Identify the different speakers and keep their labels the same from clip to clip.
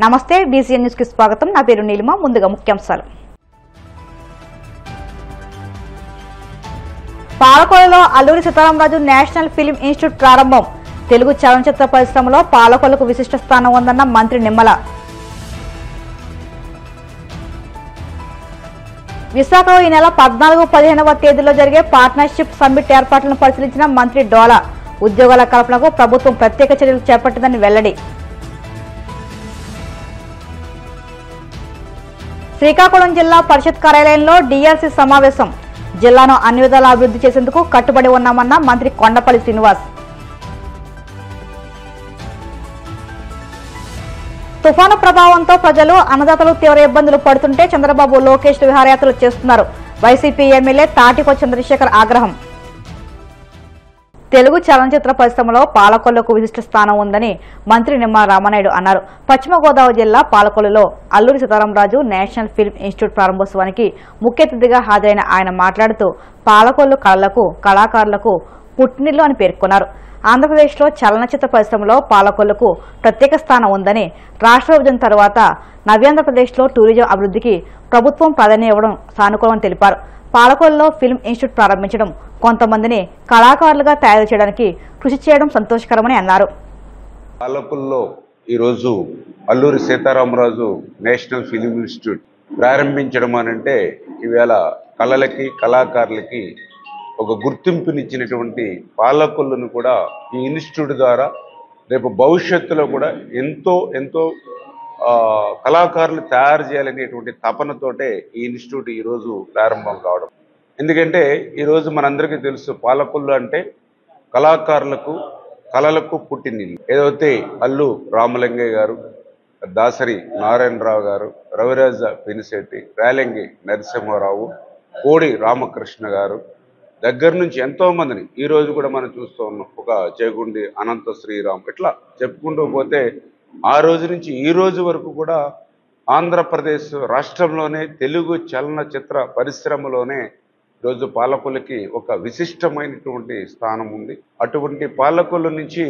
Speaker 1: నమస్తే BCN news కి స్వాగతం. నా పేరు నీలిమ. ముందుగా ముఖ్యాంశాలు. పాలకొల్లులో Alluri Sitaramaraju national film institute ప్రారంభం. తెలుగు చలనచిత్ర పరిశ్రమలో పాలకొల్లుకు విశిష్ట స్థానం ఉందన్న మంత్రి నిమ్మల. విశాఖలో ఈ నెల 14-15వ తేదీలో జరిగే పార్ట్నర్షిప్ సమ్మిట్ ఏర్పాట్లను పరిశీలించిన మంత్రి డోలా. ఉద్యోగాల కల్పనకు ప్రభుత్వం ప్రత్యేక చర్యలు చేపట్టిందని వెల్లడి. శ్రీకాకుళం జిల్లా పరిషత్ కార్యాలయంలో DRC సమావేశం. జిల్లాను అన్ని విధాలా అభివృద్ధి చేసేందుకు కట్టుబడి ఉన్నామన్న మంత్రి కొండపల్లి శ్రీనివాస్. తుఫాను ప్రభావంతో ప్రజలు అన్నదాతలు తీవ్ర ఇబ్బందులు పడుతుంటే చంద్రబాబు లోకేష్ విహారయాత్రలు చేస్తున్నారు. వైసీపీ ఎమ్మెల్యే తాటికొ చంద్రశేఖర్ ఆగ్రహం. తెలుగు చలనచిత్ర పరిశ్రమలో పాలకొల్లుకు విశిష్ట స్థానం ఉందని మంత్రి నిమ్మల రామానాయుడు అన్నారు. పశ్చిమ గోదావరి జిల్లా పాలకొల్లులో Alluri Sitaramaraju national film institute ప్రారంభోత్సవానికి ముఖ్య అతిథిగా హాజరైన ఆయన మాట్లాడుతూ పాలకొల్లు కళలకు కళాకారులకు పుట్టినిల్లు అని పేర్కొన్నారు. ఆంధ్రప్రదేశ్లో చలనచిత్ర పరిశ్రమలో పాలకొల్లుకు ప్రత్యేక స్థానం ఉందని, రాష్ట్ర విభజన తర్వాత నవ్యాంధ్రప్రదేశ్లో టూరిజం అభివృద్ధికి ప్రభుత్వం ప్రాధాన్యం ఇవ్వడం సానుకూలమని తెలిపారు. పాలకొల్లులో ఫిల్మ్ ఇన్స్టిట్యూట్ ప్రారంభించడం, కొంతమందిని కళాకారులుగా తయారు చేయడానికి కృషి చేయడం సంతోషకరమని అన్నారు.
Speaker 2: పాలకొల్లులో ఈరోజు Alluri Sitaramaraju national film institute ప్రారంభించడం అనంటే ఈవేళ కళలకి కళాకారులకి ఒక గుర్తింపునిచ్చినటువంటి పాలకొల్లును కూడా ఈ ఇన్స్టిట్యూట్ ద్వారా రేపు భవిష్యత్తులో కూడా ఎంతో కళాకారులు తయారు చేయాలనేటువంటి తపనతోటే ఈ ఇన్స్టిట్యూట్ ఈరోజు ప్రారంభం కావడం. ఎందుకంటే ఈరోజు మనందరికీ తెలుసు, పాలకొల్లు అంటే కళాకారులకు కళలకు పుట్టినిల్లు. ఏదైతే అల్లు రామలింగయ్య గారు, దాసరి నారాయణరావు గారు, రవిరాజ పినిశెట్టి, రేలంగి నరసింహారావు, కోడి రామకృష్ణ గారు దగ్గర నుంచి ఎంతో మందిని ఈరోజు కూడా మనం చూస్తూ ఉన్నాం. ఒక జయగుండి అనంత శ్రీరామ్, ఇట్లా చెప్పుకుంటూ పోతే ఆ రోజు నుంచి ఈ రోజు వరకు కూడా ఆంధ్రప్రదేశ్ రాష్ట్రంలోనే తెలుగు చలనచిత్ర పరిశ్రమలోనే ఈరోజు పాలకొల్లుకి ఒక విశిష్టమైనటువంటి స్థానం ఉంది. అటువంటి పాలకొల్లు నుంచి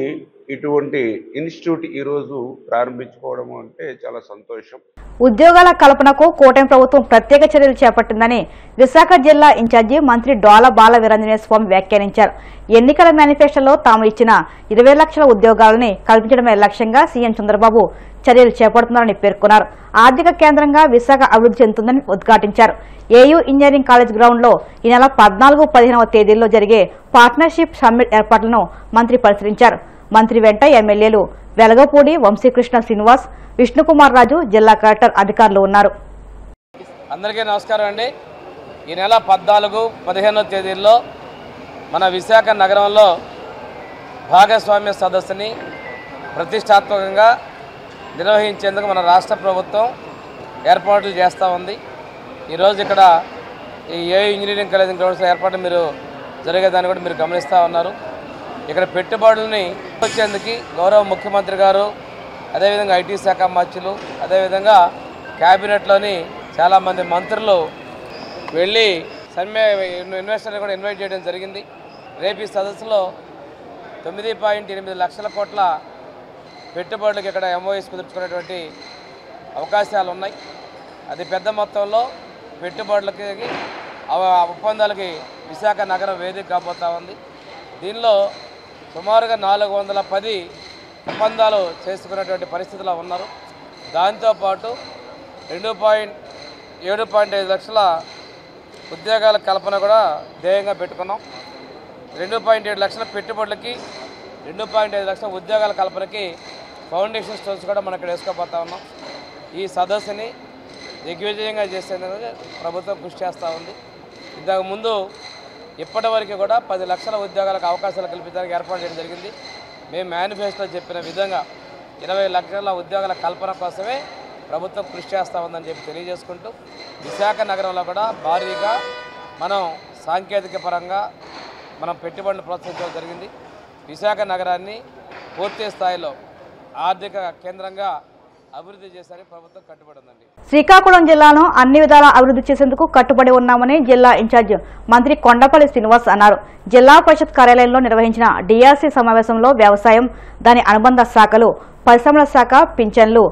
Speaker 2: ఇటువంటి ఇన్స్టిట్యూట్ ఈరోజు ప్రారంభించుకోవడం అంటే చాలా సంతోషం.
Speaker 1: ఉద్యోగాల కల్పనకు కూటమి ప్రభుత్వం ప్రత్యేక చర్యలు చేపట్టిందని విశాఖ జిల్లా ఇన్ఛార్జి మంత్రి డోలా బాల వీరాంజనేయ స్వామి వ్యాఖ్యానించారు. ఎన్నికల మేనిఫెస్టోలో తాము ఇచ్చిన 20 లక్షల ఉద్యోగాలని కల్పించడమే లక్ష్యంగా సీఎం చంద్రబాబు చర్యలు చేపడుతున్నారని పేర్కొన్నారు. ఆర్థిక కేంద్రంగా విశాఖ అభివృద్ధి చెందుతుందని ఉద్ఘాటించారు. ఏయూ ఇంజనీరింగ్ కాలేజ్ గ్రౌండ్లో ఈ నెల 14-15వ తేదీల్లో జరిగే పార్ట్నర్షిప్ సమ్మిట్ ఏర్పాట్లను మంత్రి పరిశీలించారు. మంత్రి వెంట ఎమ్మెల్యేలు వెలగపూడి వంశీకృష్ణ శ్రీనివాస్, విష్ణుకుమార్ రాజు, జిల్లా కలెక్టర్ అధికారులు ఉన్నారు.
Speaker 3: అందరికీ నమస్కారం అండి. ఈ నెల 14-15వ తేదీల్లో మన విశాఖ నగరంలో భాగస్వామ్య సదస్సుని ప్రతిష్టాత్మకంగా నిర్వహించేందుకు మన రాష్ట్ర ప్రభుత్వం ఏర్పాట్లు చేస్తూ ఉంది. ఈరోజు ఇక్కడ ఈ ఏయూ ఇంజనీరింగ్ కాలేజ్ గ్రౌండ్స్ ఏర్పాటు జరిగేదాన్ని కూడా మీరు గమనిస్తూ ఉన్నారు. ఇక్కడ పెట్టుబడులని వచ్చేందుకు గౌరవ ముఖ్యమంత్రి గారు, అదేవిధంగా ఐటీ శాఖ మంత్రులు, అదేవిధంగా క్యాబినెట్లోని చాలామంది మంత్రులు వెళ్ళి ఇన్వెస్టర్ని కూడా ఇన్వైట్ చేయడం జరిగింది. రేపు ఈ సదస్సులో 9.8 లక్షల కోట్ల పెట్టుబడులకు ఇక్కడ MOUs కుదుర్చుకునేటువంటి అవకాశాలు ఉన్నాయి. అది పెద్ద మొత్తంలో పెట్టుబడులకి ఒప్పందాలకి విశాఖ నగరం వేదిక కాబోతూ ఉంది. దీనిలో సుమారుగా 410 ఒప్పందాలు చేసుకునేటువంటి పరిస్థితిలో ఉన్నారు. దాంతోపాటు 2.7 లక్షల ఉద్యోగాల కల్పన కూడా ధ్యేయంగా పెట్టుకున్నాం. 2.7 లక్షల పెట్టుబడులకి 2.5 లక్షల ఉద్యోగాల కల్పనకి ఫౌండేషన్ స్టోన్స్ కూడా మనం ఇక్కడ వేసుకోబోతా ఉన్నాం. ఈ సదస్సుని దిగ్విజయంగా చేసేందుకు ప్రభుత్వం కృషి చేస్తూ ఉంది. ఇంతకుముందు ఇప్పటివరకు కూడా 10 లక్షల ఉద్యోగాలకు అవకాశాలు కల్పించడానికి ఏర్పాటు చేయడం జరిగింది. మేము మేనిఫెస్టోలో చెప్పిన విధంగా 20 లక్షల ఉద్యోగాల కల్పన కోసమే ప్రభుత్వం కృషి చేస్తూ ఉందని చెప్పి తెలియజేసుకుంటూ, విశాఖ నగరంలో కూడా భారీగా మనం సాంకేతిక పరంగా మనం పెట్టుబడులు ప్రోత్సహించడం జరిగింది. విశాఖ నగరాన్ని పూర్తి స్థాయిలో ఆర్థిక కేంద్రంగా అభివృద్ధి చేశారని ప్రభుత్వం కట్టుబడి ఉందండి.
Speaker 1: శ్రీకాకుళం జిల్లాను అన్ని విధాలా అభివృద్ధి చేసేందుకు కట్టుబడి ఉన్నామని జిల్లా ఇన్ఛార్జ్ మంత్రి కొండపల్లి శ్రీనివాస్ అన్నారు. జిల్లా పరిషత్ కార్యాలయంలో నిర్వహించిన DRC సమావేశంలో వ్యవసాయం, దాని అనుబంధ శాఖలు, పరిశ్రమల శాఖ, పింఛన్లు,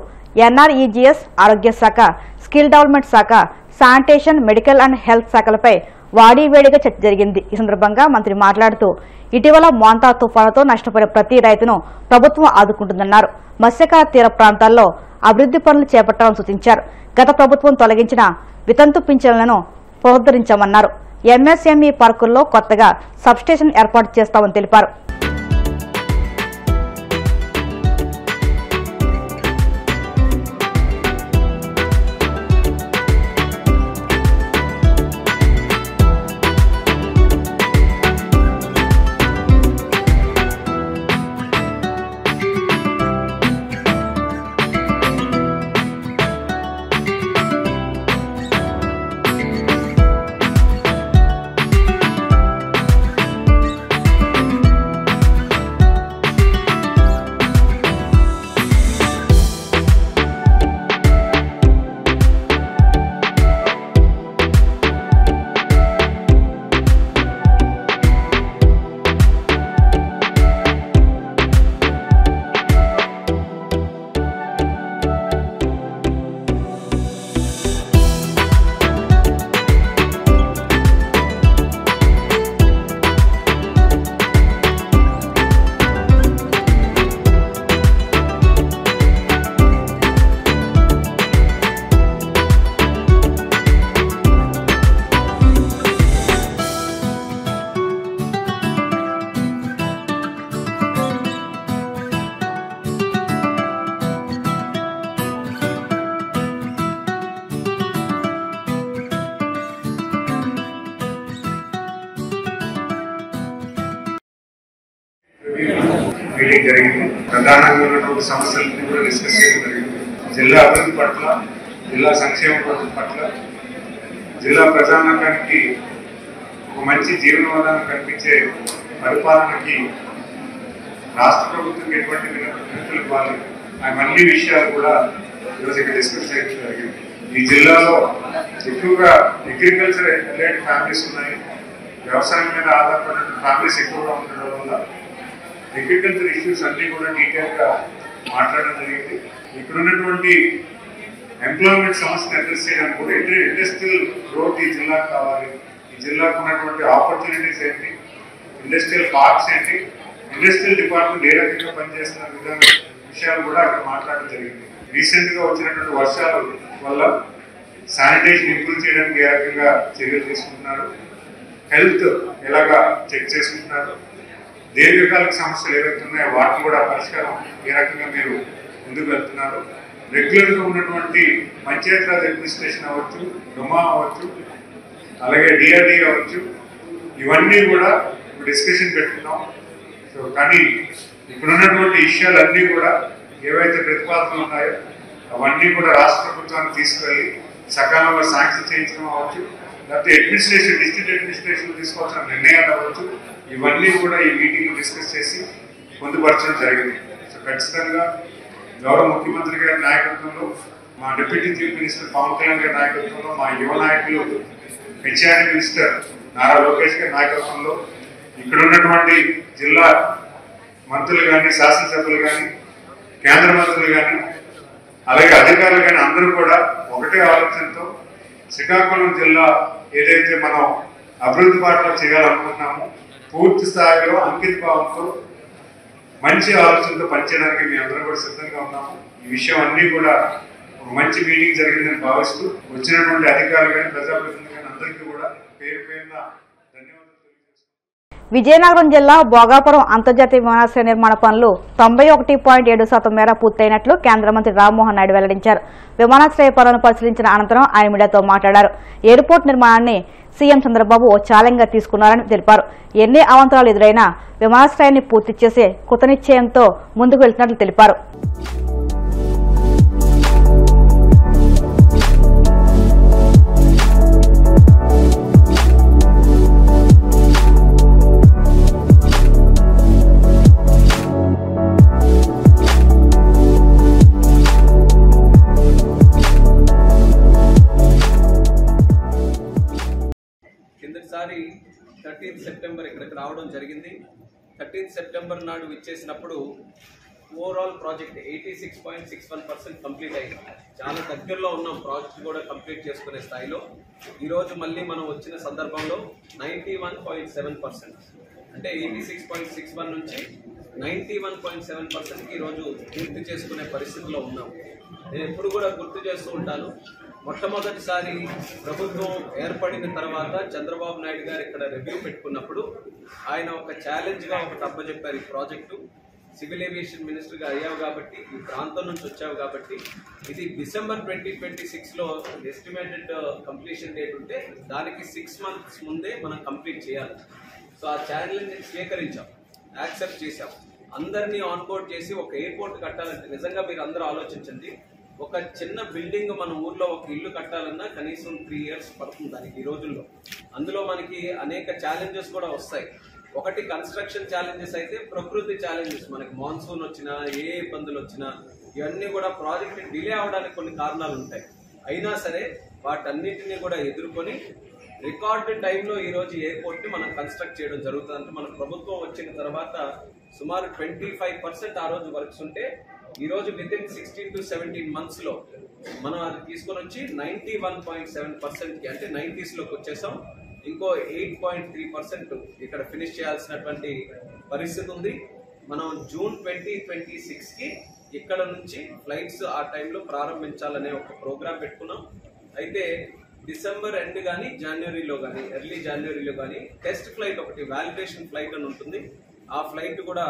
Speaker 1: ఎన్ఆర్ఈజీఎస్, ఆరోగ్య శాఖ, స్కిల్ డెవలప్మెంట్ శాఖ, శానిటేషన్, మెడికల్ అండ్ హెల్త్ శాఖలపై వాడివేడిగా చర్చ జరిగింది. ఈ సందర్భంగా మంత్రి మాట్లాడుతూ ఇటీవల మోంతా తుఫానుతో నష్టపోయిన ప్రతి రైతును ప్రభుత్వం ఆదుకుంటుందన్నారు. మత్స్యకార తీర ప్రాంతాల్లో అభివృద్ధి పనులు చేపట్టాలని సూచించారు. గత ప్రభుత్వం తొలగించిన వితంతు పింఛన్లను పునరుద్ధరించామన్నారు. ఎంఎస్ఎంఈ పార్కుల్లో కొత్తగా సబ్స్టేషన్ ఏర్పాటు చేస్తామని తెలిపారు.
Speaker 4: మీటింగ్ జరిగింది. ప్రధానంగా ఉన్నటువంటి సమస్యలను కూడా డిస్కస్ చేయడం జరిగింది. జిల్లా అభివృద్ధి పట్ల, జిల్లా సంక్షేమ పట్ల, జిల్లా ప్రజానీకానికి ఒక మంచి జీవనోధానం కల్పించే పరిపాలనకి రాష్ట్ర ప్రభుత్వం ఎటువంటి వినతులు ఇవ్వాలి, అవన్నీ విషయాలు కూడా ఈరోజు ఇక్కడ డిస్కస్ చేయడం జరిగింది. ఈ జిల్లాలో ఎక్కువగా అగ్రికల్చర్ రిలేటెడ్ ఫ్యామిలీస్ ఉన్నాయి. వ్యవసాయం మీద ఆధారపడిన ఫ్యామిలీస్ ఎక్కువగా ఉండడం వల్ల అగ్రికల్చర్ ఇష్యూస్ అన్నీ కూడా డీటెయిల్గా మాట్లాడడం జరిగింది. ఇక్కడ ఉన్నటువంటి ఎంప్లాయ్మెంట్ సమస్యను అడ్రస్ చేయడానికి కూడా ఇండస్ట్రియల్ గ్రోత్ ఈ జిల్లాకు కావాలి, ఈ జిల్లాకు ఉన్నటువంటి ఆపర్చునిటీస్ ఏంటి, ఇండస్ట్రియల్ పార్క్స్ ఏంటి, ఇండస్ట్రియల్ డిపార్ట్మెంట్ ఏ రకంగా పనిచేస్తున్న విషయాలు కూడా అక్కడ మాట్లాడడం జరిగింది. రీసెంట్గా వచ్చినటువంటి వర్షాల వల్ల శానిటేషన్ ఇంప్రూవ్ చేయడానికి ఏ రకంగా చర్యలు తీసుకుంటున్నారు, హెల్త్ ఎలాగా చెక్ చేసుకుంటున్నారు, దీర్ఘకాలిక సమస్యలు ఏవైతే ఉన్నాయో వాటిని కూడా పరిష్కారం ఏ రకంగా మీరు ముందుకు వెళ్తున్నారు, రెగ్యులర్గా ఉన్నటువంటి పంచాయతీరాజ్ అడ్మినిస్ట్రేషన్ అవ్వచ్చు, డుమా అవ్వచ్చు, అలాగే డిఆర్డీ అవ్వచ్చు, ఇవన్నీ కూడా డిస్కషన్ పెట్టుకున్నాం. సో కానీ ఇప్పుడున్నటువంటి విషయాలన్నీ కూడా ఏవైతే ప్రతిపాదనలు ఉన్నాయో అవన్నీ కూడా రాష్ట్ర ప్రభుత్వానికి తీసుకెళ్ళి సకాలంలో శాంక్షన్ చేయించడం అవ్వచ్చు, లేకపోతే అడ్మినిస్ట్రేషన్, డిస్ట్రిక్ట్ అడ్మినిస్ట్రేషన్ తీసుకోవాల్సిన నిర్ణయాలు అవ్వచ్చు, ఇవన్నీ కూడా ఈ మీటింగ్ డిస్కస్ చేసి పొందుపరచడం జరిగింది. సో ఖచ్చితంగా గౌరవ ముఖ్యమంత్రి గారి నాయకత్వంలో, మా deputy chief minister Pawan Kalyan గారి నాయకత్వంలో, మా యువ నాయకులు హెచ్ఆర్డీ మినిస్టర్ నారా లోకేష్ గారి నాయకత్వంలో, ఇక్కడ ఉన్నటువంటి జిల్లా మంత్రులు కానీ, శాసనసభ్యులు కానీ, కేంద్ర మంత్రులు కానీ, అలాగే అధికారులు కానీ అందరూ కూడా ఒకటే ఆలోచనతో శ్రీకాకుళం జిల్లా ఏదైతే మనం అభివృద్ధి బాటలో చేయాలనుకుంటున్నామో పూర్తి స్థాయిలో అంకిత భావంతో మంచి ఆలోచనతో పనిచేయడానికి మేము అందరం కూడా సిద్ధంగా ఉన్నాము. ఈ విషయం అన్నీ కూడా ఒక మంచి మీటింగ్ జరిగిందని భావిస్తూ వచ్చినటువంటి అధికారులు కానీ, ప్రజాప్రతినిధులు కానీ అందరికీ కూడా పేరు పేరున ధన్యవాదాలు తెలియజేస్తున్నాను.
Speaker 1: విజయనగరం జిల్లా భోగాపురం అంతర్జాతీయ విమానాశ్రయ నిర్మాణ పనులు 91.7% మేర పూర్తయినట్లు కేంద్ర మంత్రి రామ్మోహన్ నాయుడు వెల్లడించారు. విమానాశ్రయ పనులను పరిశీలించిన అనంతరం ఆయన మీడియాతో మాట్లాడారు. ఎయిర్పోర్ట్ నిర్మాణాన్ని సీఎం చంద్రబాబు ఓ ఛాలెంజ్గా తీసుకున్నారని తెలిపారు. ఎన్ని అవాంతరాలు ఎదురైనా విమానాశ్రయాన్ని పూర్తి చేసే కృతనిశ్చయంతో ముందుకు వెళ్తున్నట్లు తెలిపారు.
Speaker 5: కిందటిసారి 13 సెప్టెంబర్ ఇక్కడికి రావడం జరిగింది. 13 సెప్టెంబర్ నాడు విచ్చేసినప్పుడు ఓవరాల్ ప్రాజెక్ట్ 86.61% కంప్లీట్ అయింది. చాలా దగ్గరలో ఉన్నాం ప్రాజెక్ట్ కూడా కంప్లీట్ చేసుకునే స్థాయిలో. ఈరోజు మళ్ళీ మనం వచ్చిన సందర్భంలో 91.7%, అంటే 86.61 నుంచి 91.7%కి ఈరోజు పూర్తి చేసుకునే పరిస్థితిలో ఉన్నాం. నేను ఎప్పుడు కూడా గుర్తు చేస్తూ ఉంటాను, మొట్టమొదటిసారి ప్రభుత్వం ఏర్పడిన తర్వాత చంద్రబాబు నాయుడు గారు ఇక్కడ రివ్యూ పెట్టుకున్నప్పుడు ఆయన ఒక ఛాలెంజ్గా ఒకటి అప్పచెప్పారు. ఈ ప్రాజెక్టు సివిల్ ఏవియేషన్ మినిస్టర్గా అయ్యావు కాబట్టి, ఈ ప్రాంతం నుంచి వచ్చావు కాబట్టి, ఇది డిసెంబర్ 2026లో ఎస్టిమేటెడ్ కంప్లీషన్ డేట్ ఉంటే దానికి 6 months ముందే మనం కంప్లీట్ చేయాలి. సో ఆ ఛాలెంజ్ని స్వీకరించాం, యాక్సెప్ట్ చేశాం. అందరినీ ఆన్బోర్డ్ చేసి ఒక ఎయిర్పోర్ట్ కట్టాలంటే నిజంగా మీరు అందరూ ఆలోచించండి, ఒక చిన్న బిల్డింగ్ మన ఊర్లో ఒక ఇల్లు కట్టాలన్నా కనీసం 3 years పడుతుంది దానికి ఈ రోజుల్లో. అందులో మనకి అనేక ఛాలెంజెస్ కూడా వస్తాయి. ఒకటి కన్స్ట్రక్షన్ ఛాలెంజెస్ అయితే, ప్రకృతి ఛాలెంజెస్, మనకి మాన్సూన్ వచ్చినా ఏ ఇబ్బందులు వచ్చినా ఇవన్నీ కూడా ప్రాజెక్ట్ డిలే అవడానికి కొన్ని కారణాలు ఉంటాయి. అయినా సరే వాటన్నిటిని కూడా ఎదుర్కొని రికార్డు టైంలో ఈరోజు ఎయిర్పోర్ట్ని మనం కన్స్ట్రక్ట్ చేయడం జరుగుతుంది. అంటే మన ప్రభుత్వం వచ్చిన తర్వాత సుమారు 25% ఆ రోజు వర్క్స్ ఉంటే ఈరోజు వితిన్ 16 to 17 monthsలో మనం అది తీసుకొని వచ్చి 91.7%కి అంటే 90sలోకి వచ్చేసాం. ఇంకో 8.3% ఇక్కడ ఫినిష్ చేయాల్సినటువంటి పరిస్థితి ఉంది. మనం జూన్ 2026కి ఇక్కడ నుంచి ఫ్లైట్స్ ఆ టైంలో ప్రారంభించాలనే ఒక ప్రోగ్రాం పెట్టుకున్నాం. అయితే డిసెంబర్ ఎండ్ కానీ జనవరిలో కానీ ఎర్లీ జనవరిలో కానీ టెస్ట్ ఫ్లైట్ ఒకటి వాలిడేషన్ ఫ్లైట్ అని ఉంటుంది. ఆ ఫ్లైట్ కూడా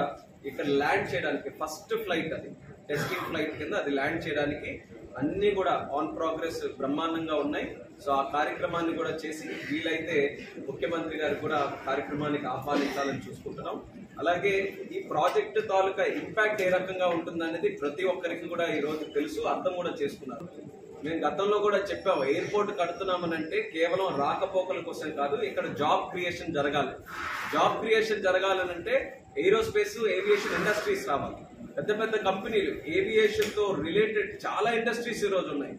Speaker 5: ఇక్కడ ల్యాండ్ చేయడానికి ఫస్ట్ ఫ్లైట్, అది టెస్టింగ్ ఫ్లైట్ కింద అది ల్యాండ్ చేయడానికి అన్నీ కూడా ఆన్ ప్రోగ్రెస్ బ్రహ్మాండంగా ఉన్నాయి. సో ఆ కార్యక్రమాన్ని కూడా చేసి వీలైతే ముఖ్యమంత్రి గారు కూడా కార్యక్రమానికి ఆహ్వానించాలని చూసుకుంటున్నాం. అలాగే ఈ ప్రాజెక్టు తాలూకా ఇంపాక్ట్ ఏ రకంగా ఉంటుందనేది ప్రతి ఒక్కరికి కూడా ఈరోజు తెలుసు, అర్థం కూడా చేసుకున్నారు. మేము గతంలో కూడా చెప్పాము, ఎయిర్పోర్ట్ కడుతున్నామనంటే కేవలం రాకపోకల కోసం కాదు, ఇక్కడ జాబ్ క్రియేషన్ జరగాలి. జాబ్ క్రియేషన్ జరగాలనంటే ఏరోస్పేస్ ఏవియేషన్ ఇండస్ట్రీస్ రావాలి. పెద్ద పెద్ద కంపెనీలు ఏవియేషన్ తో రిలేటెడ్ చాలా ఇండస్ట్రీస్ ఈరోజు ఉన్నాయి.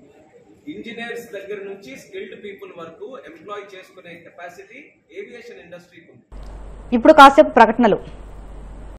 Speaker 5: ఇంజనీర్స్ దగ్గర నుంచి స్కిల్డ్ పీపుల్ వరకు ఎంప్లాయ్ చేసుకునే కెపాసిటీ ఏవియేషన్ ఇండస్ట్రీకి ఉంది.
Speaker 1: ఇప్పుడు కాసేపు ప్రకటనలు.